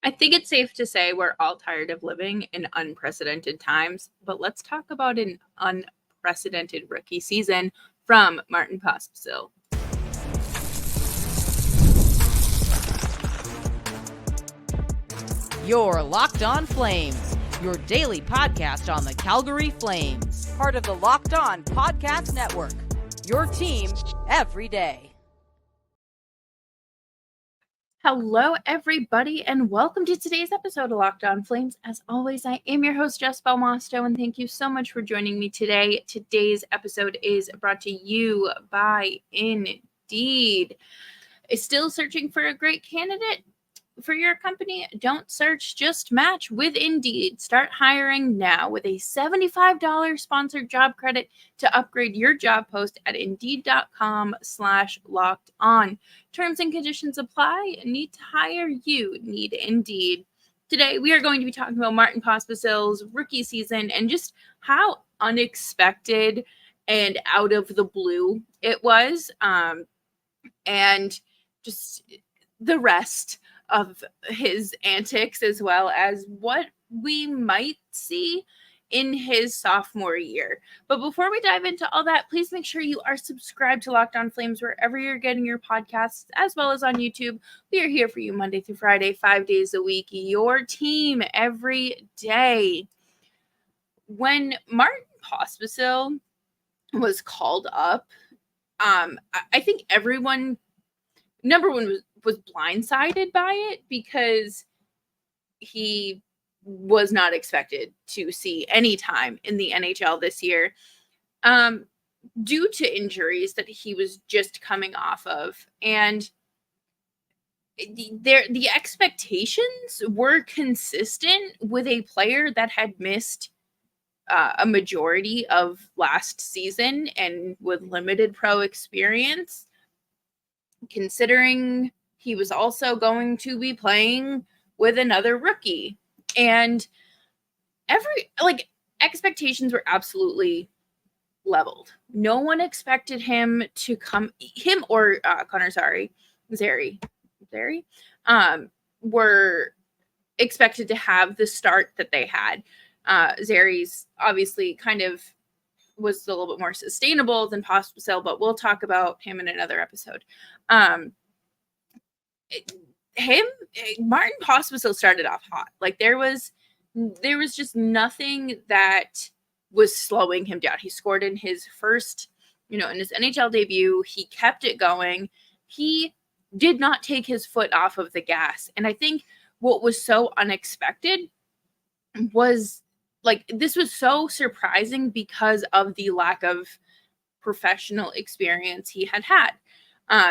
I think it's safe to say we're all tired of living in unprecedented times, but let's talk about an unprecedented rookie season from Martin Pospisil. You're Locked On Flames, your daily podcast on the Calgary Flames, part of the Locked On Podcast Network, your team every day. Hello, everybody, and welcome to today's episode of Locked On Flames. As always, I am your host, Jess Belmosto, and thank you so much for joining me today. Today's episode is brought to you by Indeed. Is still searching for a great candidate for your company? Don't search, just match with Indeed. Start hiring now with a $75 sponsored job credit to upgrade your job post at Indeed.com/locked on. Terms and conditions apply. Need to hire? You need Indeed. Today, we are going to be talking about Martin Pospisil's rookie season and just how unexpected and out of the blue it was, and just the rest of his antics, as well as what we might see in his sophomore year. But before we dive into all that, please make sure you are subscribed to Locked On Flames wherever you're getting your podcasts, as well as on YouTube. We are here for you Monday through Friday, 5 days a week, your team every day. When Martin Pospisil was called up, I think everyone, number one, was blindsided by it because he was not expected to see any time in the NHL this year, due to injuries that he was just coming off of. And the expectations were consistent with a player that had missed a majority of last season and with limited pro experience, considering he was also going to be playing with another rookie. And expectations were absolutely leveled. No one expected him to come, him or Zary, were expected to have the start that they had. Zary's obviously kind of was a little bit more sustainable than Pospisil, but we'll talk about him in another episode. Martin Pospisil started off hot. Like there was just nothing that was slowing him down. He scored in his first, in his NHL debut. He kept it going. He did not take his foot off of the gas. And I think what was so unexpected was, this was so surprising because of the lack of professional experience he had.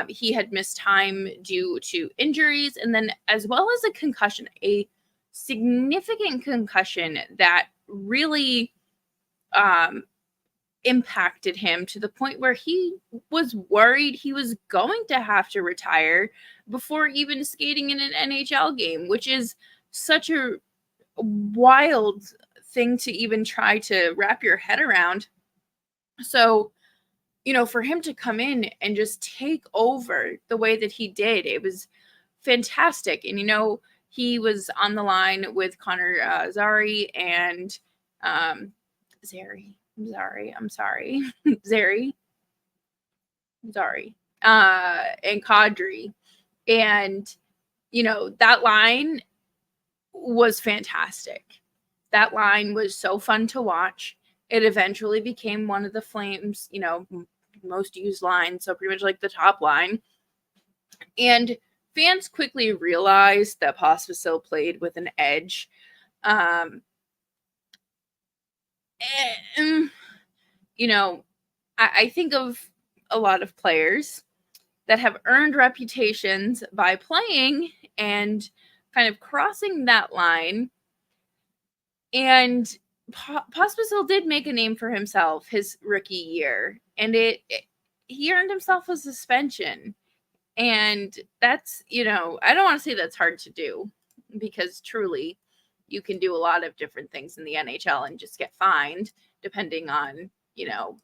He had missed time due to injuries, and then as well as a concussion, a significant concussion that really impacted him to the point where he was worried he was going to have to retire before even skating in an NHL game, which is such a wild thing to even try to wrap your head around. So, for him to come in and just take over the way that he did, it was fantastic. And, he was on the line with Zary and Zary, and Kadri. And, that line was fantastic. That line was so fun to watch. It eventually became one of the Flames, most used lines, so pretty much like the top line. And fans quickly realized that Pospisil played with an edge. I think of a lot of players that have earned reputations by playing and kind of crossing that line. And Pospisil did make a name for himself his rookie year, and he earned himself a suspension. And that's, I don't want to say that's hard to do, because truly you can do a lot of different things in the NHL and just get fined depending on,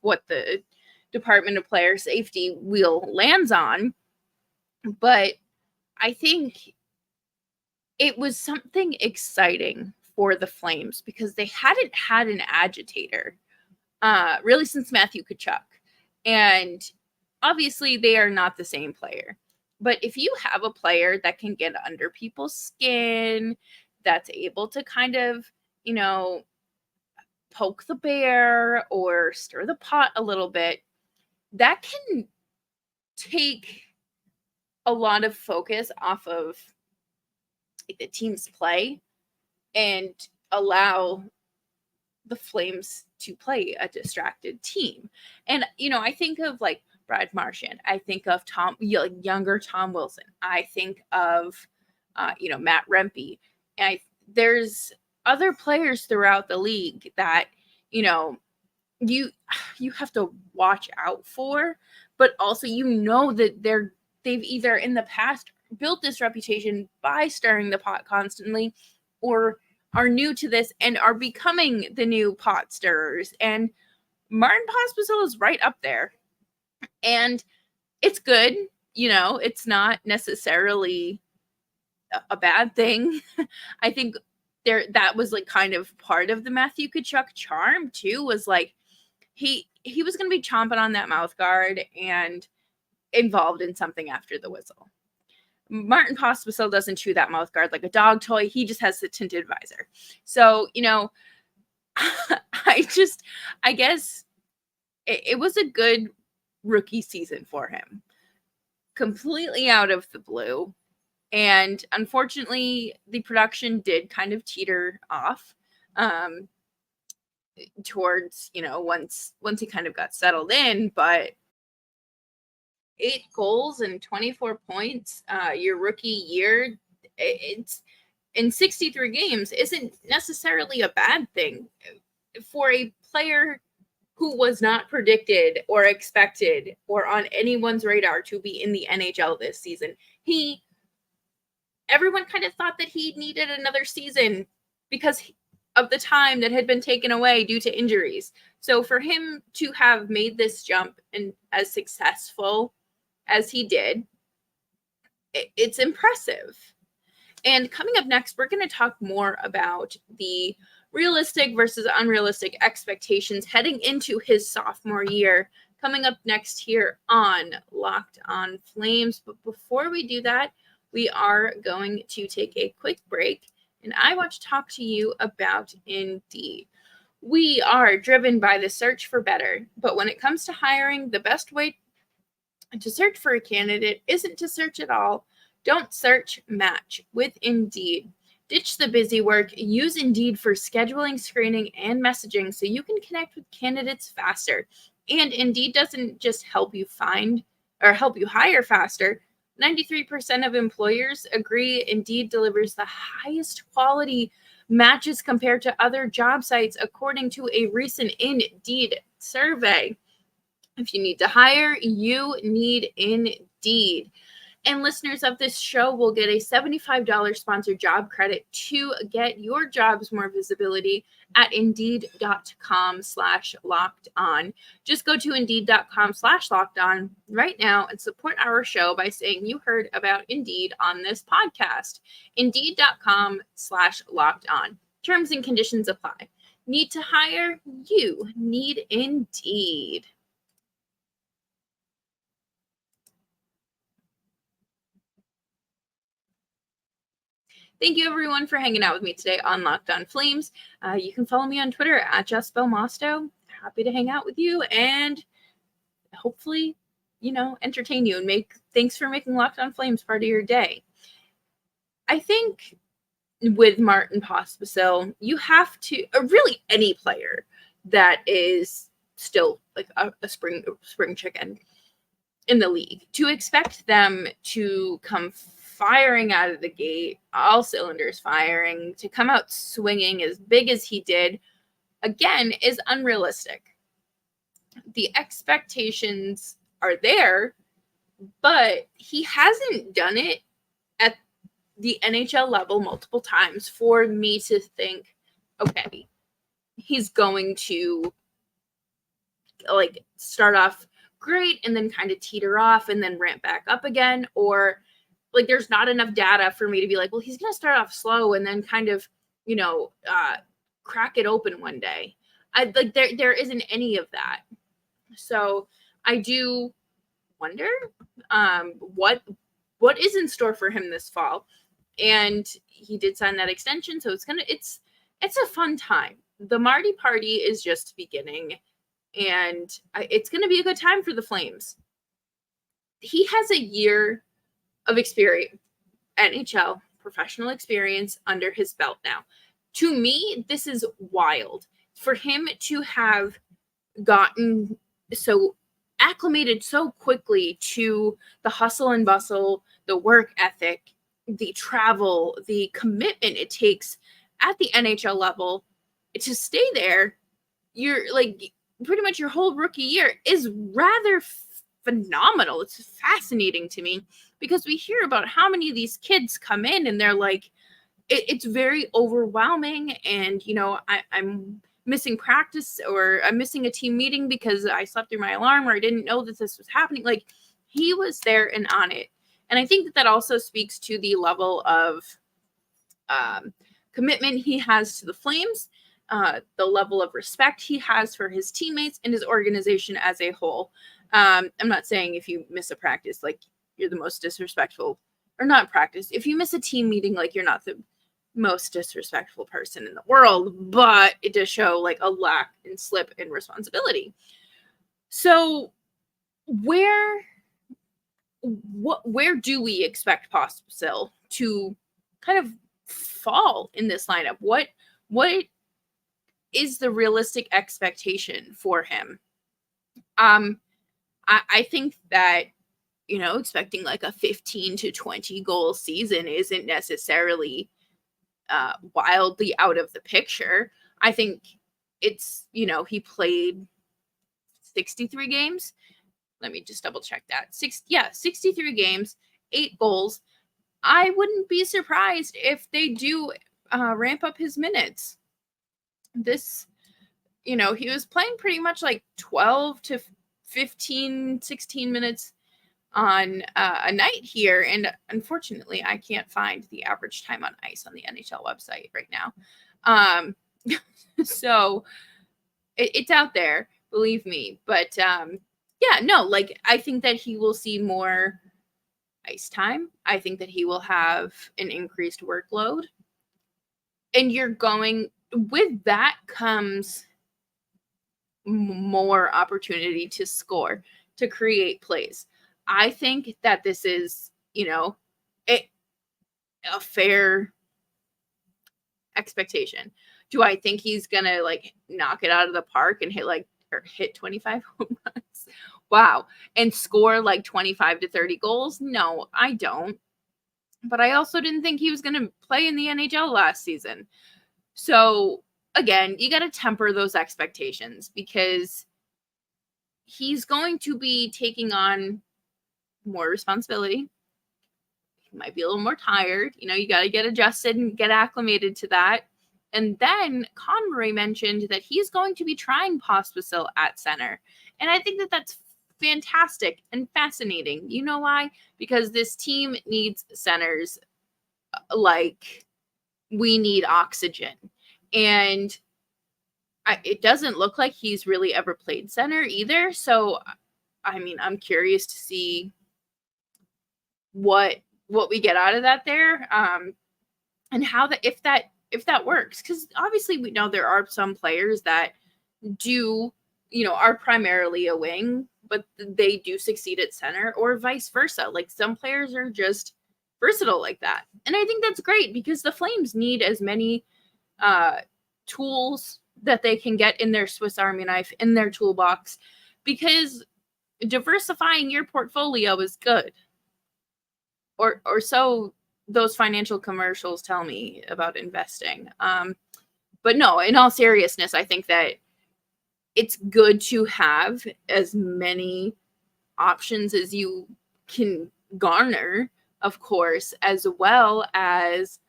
what the Department of Player Safety wheel lands on. But I think it was something exciting for the Flames because they hadn't had an agitator really since Matthew Tkachuk. And obviously they are not the same player. But if you have a player that can get under people's skin, that's able to kind of, poke the bear or stir the pot a little bit, that can take a lot of focus off of the team's play and allow the Flames to play a distracted team. And, I think of like Brad Marchand. I think of younger Tom Wilson. I think of, Matt Rempe. There's other players throughout the league that, you have to watch out for, but also, that they've either in the past built this reputation by stirring the pot constantly, or are new to this and are becoming the new pot stirrers. And Martin Pospisil is right up there. And it's good, it's not necessarily a bad thing. I think that was like kind of part of the Matthew Tkachuk charm too, was like he was going to be chomping on that mouth guard and involved in something after the whistle. Martin Pospisil doesn't chew that mouth guard like a dog toy. He just has the tinted visor. So, I guess it was a good rookie season for him. Completely out of the blue. And unfortunately, the production did kind of teeter off towards, once he kind of got settled in. But 8 goals and 24 points your rookie year, it's in 63 games isn't necessarily a bad thing for a player who was not predicted or expected or on anyone's radar to be in the NHL this season. Everyone kind of thought that he needed another season because of the time that had been taken away due to injuries. So for him to have made this jump and as successful as he did, it's impressive. And coming up next, we're going to talk more about the realistic versus unrealistic expectations heading into his sophomore year, coming up next here on Locked On Flames. But before we do that, we are going to take a quick break, and I want to talk to you about Indeed. We are driven by the search for better, but when it comes to hiring, the best way to search for a candidate isn't to search at all. Don't search, match with Indeed. Ditch the busy work. Use Indeed for scheduling, screening, and messaging so you can connect with candidates faster. And Indeed doesn't just help you find or help you hire faster. 93% of employers agree Indeed delivers the highest quality matches compared to other job sites, according to a recent Indeed survey. If you need to hire, you need Indeed. And listeners of this show will get a $75 sponsored job credit to get your jobs more visibility at Indeed.com/locked on. Just go to Indeed.com/locked on right now and support our show by saying you heard about Indeed on this podcast. Indeed.com/locked on. Terms and conditions apply. Need to hire? You need Indeed. Thank you, everyone, for hanging out with me today on Locked On Flames. You can follow me on Twitter at JustBelMosto. Happy to hang out with you and hopefully, entertain you and thanks for making Locked On Flames part of your day. I think with Martin Pospisil, you have to, or really any player that is still like a spring chicken in the league, to expect them to come firing out of the gate, all cylinders firing, to come out swinging as big as he did, again, is unrealistic. The expectations are there, but he hasn't done it at the NHL level multiple times for me to think, okay, he's going to start off great and then kind of teeter off and then ramp back up again, or like there's not enough data for me to be like, well, he's going to start off slow and then kind of, crack it open one day. There isn't any of that. So I do wonder what is in store for him this fall. And he did sign that extension, so it's a fun time. The Marty party is just beginning, and it's going to be a good time for the Flames. He has a year of experience, NHL professional experience under his belt now. To me, this is wild for him to have gotten so acclimated so quickly to the hustle and bustle, the work ethic, the travel, the commitment it takes at the NHL level to stay there. You're like pretty much your whole rookie year is rather phenomenal. It's fascinating to me because we hear about how many of these kids come in and they're like, it's very overwhelming. And, I'm missing practice or I'm missing a team meeting because I slept through my alarm or I didn't know that this was happening. Like he was there and on it. And I think that also speaks to the level of commitment he has to the Flames, the level of respect he has for his teammates and his organization as a whole. I'm not saying if you miss a practice, like you're the most disrespectful, or not practice. If you miss a team meeting, like you're not the most disrespectful person in the world, but it does show like a lack and slip in responsibility. So where do we expect Pospisil to kind of fall in this lineup? What is the realistic expectation for him? I think that, expecting like a 15 to 20 goal season isn't necessarily wildly out of the picture. I think it's, he played 63 games. Let me just double check that. 63 games, 8 goals. I wouldn't be surprised if they do ramp up his minutes. This, he was playing pretty much like 12 to 15, 16 minutes on a night here. And unfortunately, I can't find the average time on ice on the NHL website right now. So it's out there, believe me. But I think that he will see more ice time. I think that he will have an increased workload. And with that comes more opportunity to score, to create plays. I think that this is, a fair expectation. Do I think he's going to like knock it out of the park and hit 25 home runs? Wow. And score like 25 to 30 goals? No, I don't. But I also didn't think he was going to play in the NHL last season. So again, you got to temper those expectations because he's going to be taking on more responsibility. He might be a little more tired. You got to get adjusted and get acclimated to that. And then Conroy mentioned that he's going to be trying Pospisil at center. And I think that that's fantastic and fascinating. You know why? Because this team needs centers like we need oxygen. And it doesn't look like he's really ever played center either. So, I'm curious to see what we get out of that there, and how if that works. Because obviously we know there are some players that do, are primarily a wing, but they do succeed at center, or vice versa. Like some players are just versatile like that. And I think that's great because the Flames need as many tools that they can get in their Swiss Army knife, in their toolbox, because diversifying your portfolio is good. Or so those financial commercials tell me about investing. But no, in all seriousness, I think that it's good to have as many options as you can garner, of course, as well as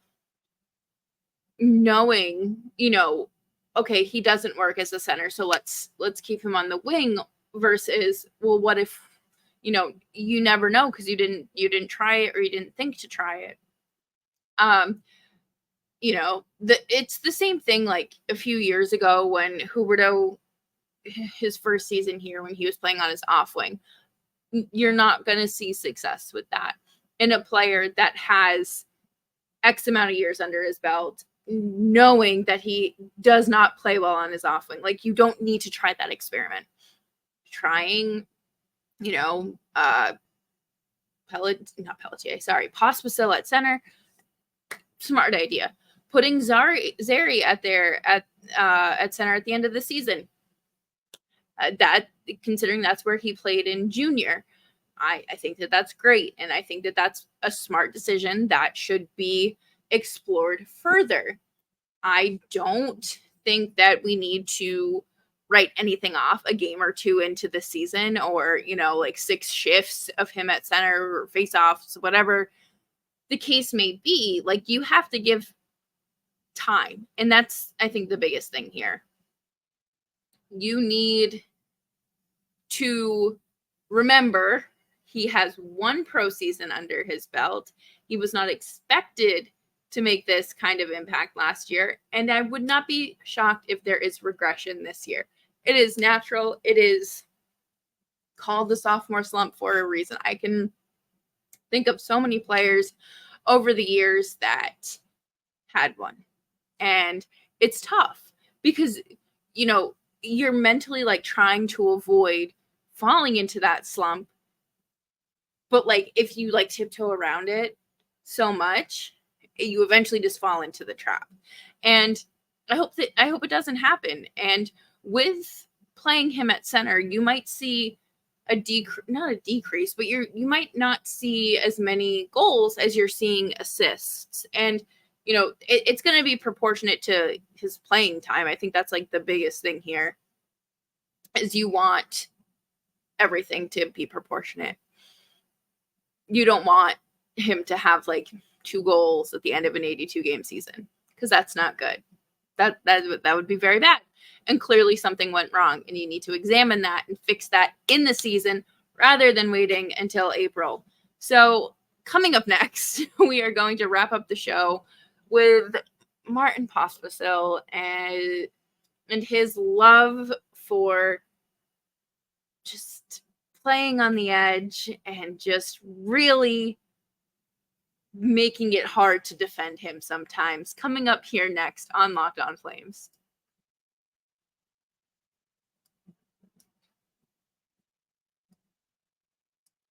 knowing, okay, he doesn't work as a center, so let's keep him on the wing versus, well, what if, you never know because you didn't try it or you didn't think to try it. It's the same thing like a few years ago when Huberto, his first season here, when he was playing on his off wing. You're not going to see success with that in a player that has X amount of years under his belt, knowing that he does not play well on his off wing. Like, you don't need to try that experiment. Trying, Pospisil at center, smart idea. Putting Zary at center at the end of the season, that, considering that's where he played in junior, I think that's great, and I think that's a smart decision that should be explored further. I don't think that we need to write anything off a game or two into the season, or like 6 shifts of him at center or face-offs, whatever the case may be. Like, you have to give time, and that's, I think, the biggest thing here. You need to remember he has 1 pro season under his belt. He was not expected to make this kind of impact last year, and I would not be shocked if there is regression this year. It is natural. It is called the sophomore slump for a reason. I can think of so many players over the years that had one, and it's tough because you're mentally like trying to avoid falling into that slump, but like if you like tiptoe around it so much, you eventually just fall into the trap. And I hope it doesn't happen. And with playing him at center, you might see not a decrease, but you might not see as many goals as you're seeing assists. And it's going to be proportionate to his playing time. I think that's like the biggest thing here, is you want everything to be proportionate. You don't want him to have like 2 goals at the end of an 82 game season, because that's not good. That would be very bad. And clearly something went wrong, and you need to examine that and fix that in the season rather than waiting until April. So coming up next, we are going to wrap up the show with Martin Pospisil and his love for just playing on the edge and just really making it hard to defend him sometimes. Coming up here next on Locked On Flames.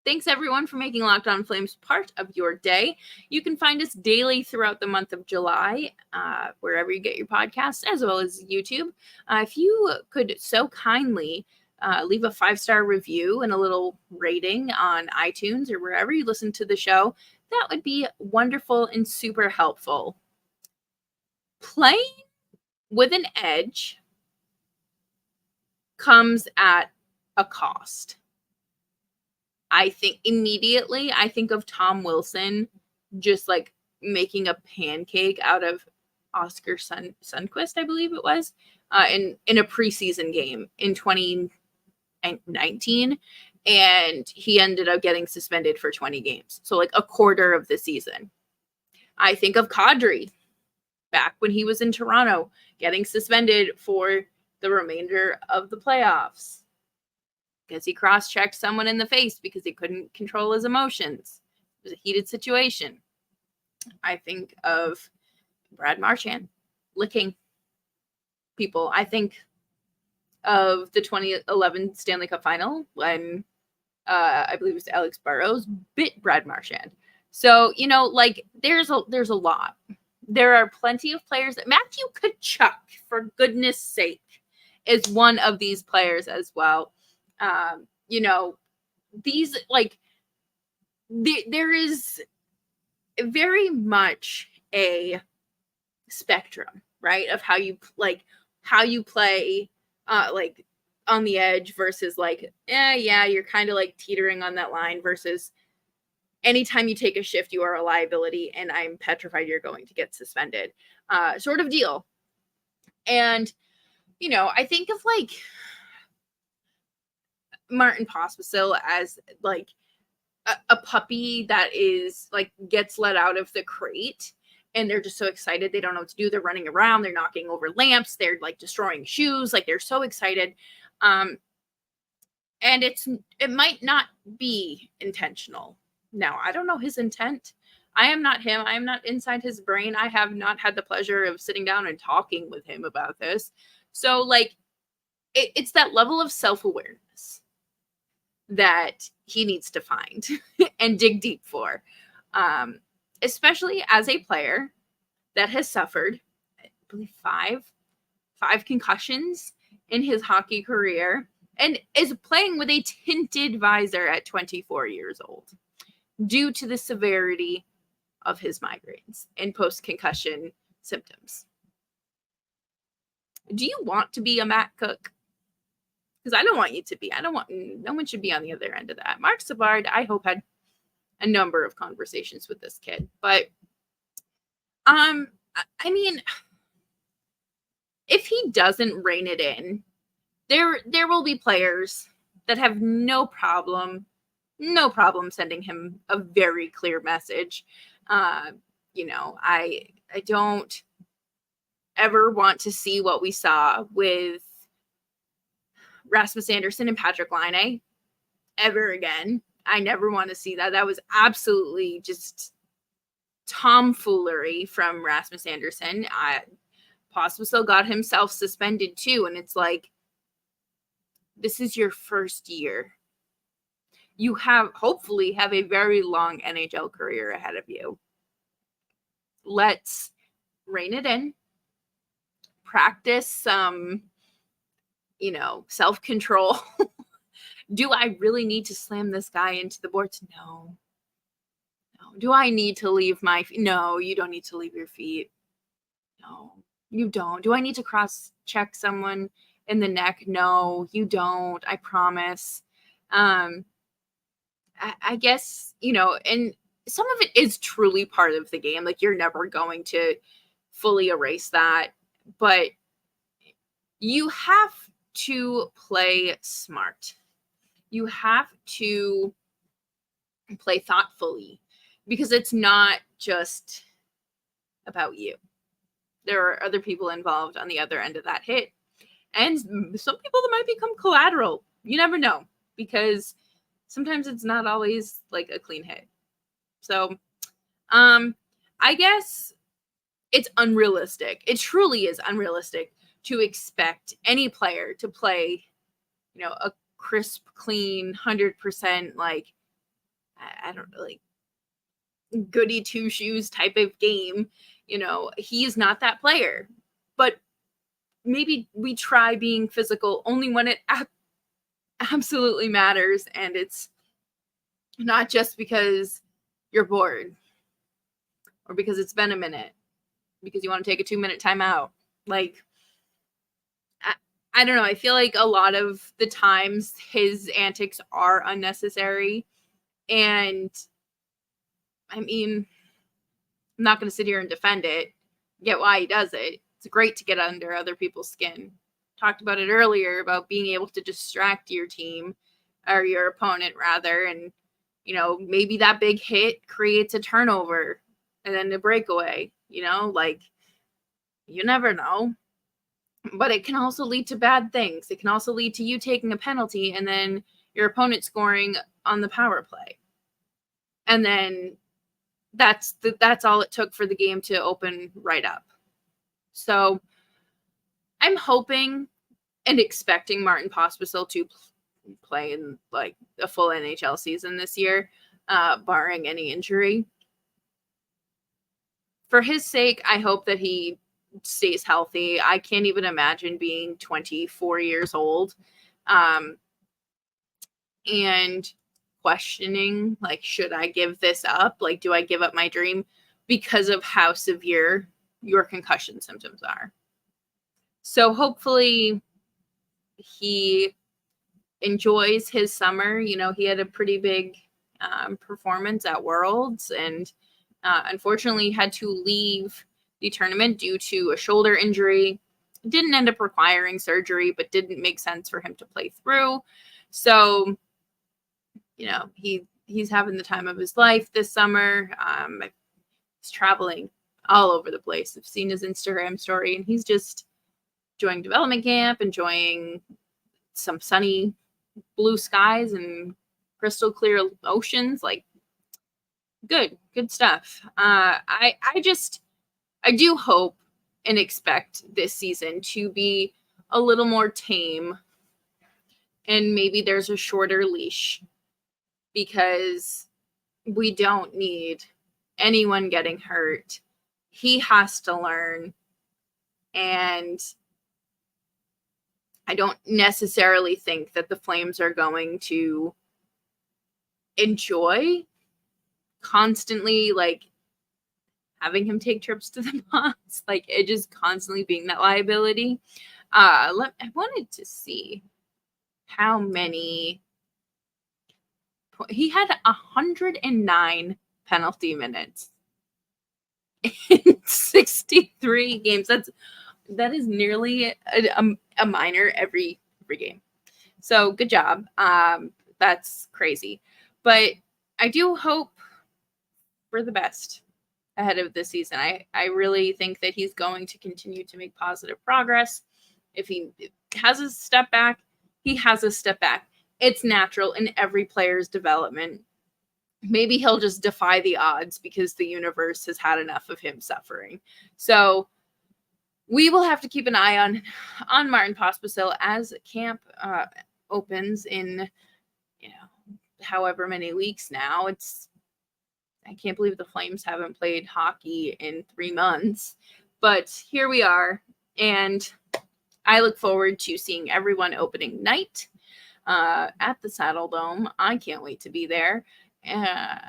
Thanks, everyone, for making Locked On Flames part of your day. You can find us daily throughout the month of July, wherever you get your podcasts, as well as YouTube. If you could so kindly leave a 5-star review and a little rating on iTunes or wherever you listen to the show, that would be wonderful and super helpful. Playing with an edge comes at a cost. I think immediately I think of Tom Wilson just like making a pancake out of Oscar Sundqvist, I believe it was, in a preseason game in 2019, and he ended up getting suspended for 20 games. So like a quarter of the season. I think of Kadri back when he was in Toronto, getting suspended for the remainder of the playoffs because he cross-checked someone in the face because he couldn't control his emotions. It was a heated situation. I think of Brad Marchand licking people. I think of the 2011 Stanley Cup final when I believe it was Alex Burrows bit Brad Marchand. So, like there's a lot. There are plenty of players that Matthew Tkachuk, for goodness sake, is one of these players as well. These like there is very much a spectrum, right, of how you play like on the edge versus like you're kind of like teetering on that line, versus anytime you take a shift you are a liability and I'm petrified you're going to get suspended sort of deal. And I think of like Martin Pospisil as like a puppy that is like gets let out of the crate and they're just so excited. They don't know what to do. They're running around. They're knocking over lamps. They're like destroying shoes. Like they're so excited. And it might not be intentional. Now, I don't know his intent. I am not him. I am not inside his brain. I have not had the pleasure of sitting down and talking with him about this. So like it's that level of self-awareness that he needs to find and dig deep for, especially as a player that has suffered, I believe, five concussions in his hockey career and is playing with a tinted visor at 24 years old due to the severity of his migraines and post-concussion symptoms. Do you want to be a Matt Cook? Because I don't want you to be. No one should be on the other end of that. Mark Savard, I hope, had a number of conversations with this kid. But, I mean, if he doesn't rein it in, there will be players that have no problem sending him a very clear message. You know, I don't ever want to see what we saw with Rasmus Anderson and Patrick Laine ever again. I never want to see that. That was absolutely just tomfoolery from Rasmus Anderson. Pospisil got himself suspended too, and it's like, this is your first year. You hopefully have a very long NHL career ahead of you. Let's rein it in. Practice some, self-control. Do I really need to slam this guy into the boards? No. Do I need to leave my feet? No, you don't need to leave your feet. No, you don't. Do I need to cross-check someone in the neck? No, you don't. I promise. I guess, and some of it is truly part of the game. Like, you're never going to fully erase that. But you have to play smart. You have to play thoughtfully because it's not just about you. There are other people involved on the other end of that hit. And some people that might become collateral. You never know, because sometimes it's not always like a clean hit. So, I guess it's unrealistic. It truly is unrealistic to expect any player to play, a crisp, clean, 100%, like, I don't know, like goody two shoes type of game. He is not that player. But maybe we try being physical only when it absolutely matters, and it's not just because you're bored or because it's been a minute, because you want to take a 2-minute timeout. Like, I don't know. I feel like a lot of the times his antics are unnecessary. And I mean, I'm not going to sit here and defend it. Get why he does it. It's great to get under other people's skin. Talked about it earlier about being able to distract your team or your opponent rather. And, maybe that big hit creates a turnover and then a breakaway, like, you never know. But it can also lead to bad things. It can also lead to you taking a penalty and then your opponent scoring on the power play. And then that's all it took for the game to open right up. So I'm hoping and expecting Martin Pospisil to play in like a full NHL season this year, barring any injury. For his sake, I hope that he stays healthy. I can't even imagine being 24 years old and questioning, like, should I give this up? Like, do I give up my dream because of how severe your concussion symptoms are? So hopefully he enjoys his summer. He had a pretty big performance at Worlds and unfortunately had to leave the tournament due to a shoulder injury. Didn't end up requiring surgery, but didn't make sense for him to play through. So, he's having the time of his life this summer. He's traveling all over the place. I've seen his Instagram story, and he's just enjoying development camp, enjoying some sunny blue skies and crystal clear oceans. Like, good stuff. I do hope and expect this season to be a little more tame, and maybe there's a shorter leash, because we don't need anyone getting hurt. He has to learn, and I don't necessarily think that the Flames are going to enjoy constantly, like, having him take trips to the box, like, it just constantly being that liability. I wanted to see how many. He had 109 penalty minutes in 63 games. That is nearly a minor every game. So good job. That's crazy. But I do hope for the best ahead of this season. I really think that he's going to continue to make positive progress. If he has a step back, he has a step back. It's natural in every player's development. Maybe he'll just defy the odds because the universe has had enough of him suffering. So we will have to keep an eye on Martin Pospisil as camp opens in, however many weeks now. I can't believe the Flames haven't played hockey in 3 months, but here we are, and I look forward to seeing everyone opening night at the Saddle Dome. I can't wait to be there.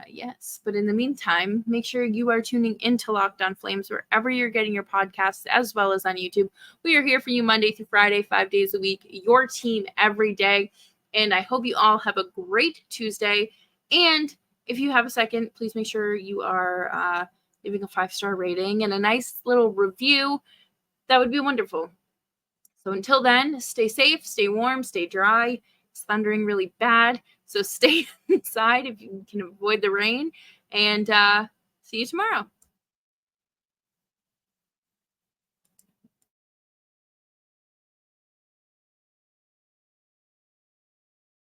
Yes, but in the meantime, make sure you are tuning into Locked On Flames wherever you're getting your podcasts, as well as on YouTube. We are here for you Monday through Friday, 5 days a week, your team every day. And I hope you all have a great Tuesday. And if you have a second, please make sure you are leaving a 5-star rating and a nice little review. That would be wonderful. So until then, stay safe, stay warm, stay dry. It's thundering really bad, so stay inside if you can avoid the rain. And see you tomorrow.